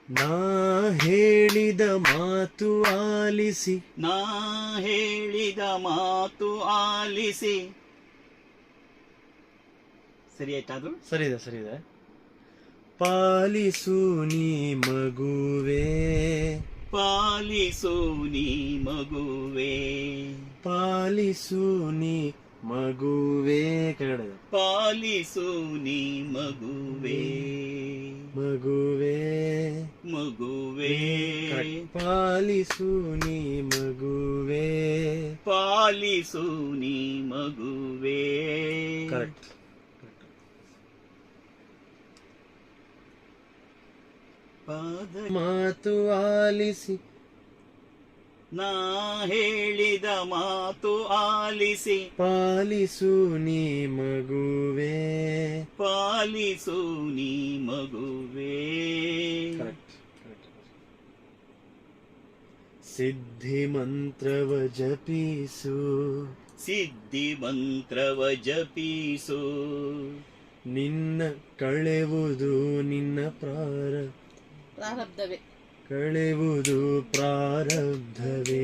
ನಾ ಹೇಳಿದ ಮಾತು ಆಲಿಸಿ, ನಾ ಹೇಳಿದ ಮಾತು ಆಲಿಸಿ. ಸರಿ ಆಯ್ತಾದ್ರು? ಸರಿ ಇದೆ. ಪಾಲಿಸು ನೀ ಮಗುವೇ, ಪಾಲಿಸು ನೀ ಮಗುವೇ, ಪಾಲಿಸು ನೀ ಮಗುವೇ. ಕನ್ನಡ ಪಾಲಿಸು ನೀ ಮಗುವೇ, ಮಗುವೇ ಮಗುವೇ, ಪಾಲಿಸು ನೀ ಮಗುವೇ, ಪಾಲಿಸು ನೀ ಮಗುವೇ. ಕರೆಕ್ಟ್. ಮಾತು ಆಲಿಸಿ, ನಾ ಹೇಳಿದ ಮಾತು ಆಲಿಸಿ. ಪಾಲಿಸು ನೀ ಮಗುವೇ, ಪಾಲಿಸು ನೀ ಮಗುವೇ. ಸಿದ್ಧಿ ಮಂತ್ರವ ಜಪಿಸು, ಸಿದ್ಧಿ ಮಂತ್ರವ ಜಪಿಸು. ನಿನ್ನ ಕಳೆವುದು ನಿನ್ನ ಪ್ರಾರಬ್ಧವೇ, ಕಳೆವುದು ಪ್ರಾರಬ್ಧವೇ,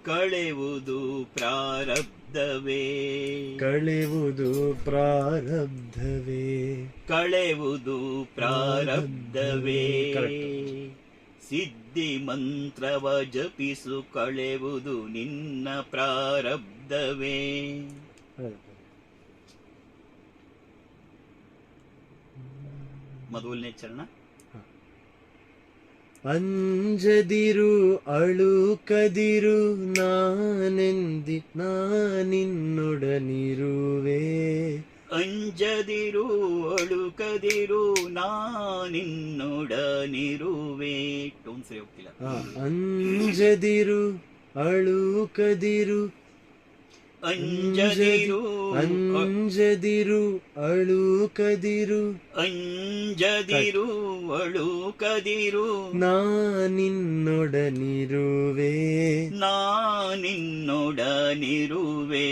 ಕಳೆವುದು ಪ್ರಾರಬ್ಧವೇ, ಕಳೆವುದು ಪ್ರಾರಬ್ಧವೇ, ಕಳೆವುದು ಪ್ರಾರಬ್ಧವೇ. ಸಿದ್ಧಿ ಮಂತ್ರವ ಜಪಿಸು, ಕಳೆವುದು ನಿನ್ನ ಪ್ರಾರಬ್ಧವೇ. ಮೊದಲನೇ ಚರಣ. ಅಂಜದಿರು ಅಳುಕದಿರು, ನಾನಿನ್ನೊಡನಿರುವೆ. ಅಂಜದಿರು ಅಳುಕದಿರು, ನಾನಿನ್ನೊಡನಿರುವೆ. ಟೋನ್ ಸರಿ ಹೋಗ್ತಿಲ್ಲ. ಅಂಜದಿರು ಅಳುಕದಿರು, ಅಂಜದಿರು ಅಂಜದಿರು ಅಳುಕದಿರು, ಅಂಜದಿರು ಅಳುಕದಿರು, ನಾನಿನ್ನೊಡನಿರುವೆ, ನಾನಿನ್ನೊಡನಿರುವೆ,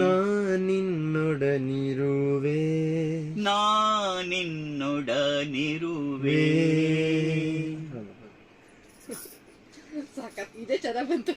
ನಾನಿನ್ನೊಡನಿರುವೆ, ನಾನಿನ್ನೊಡನಿರುವೆ. ಸಾಕ, ಇದೇ ಚೆನ್ನಾಗ್ ಬಂತು.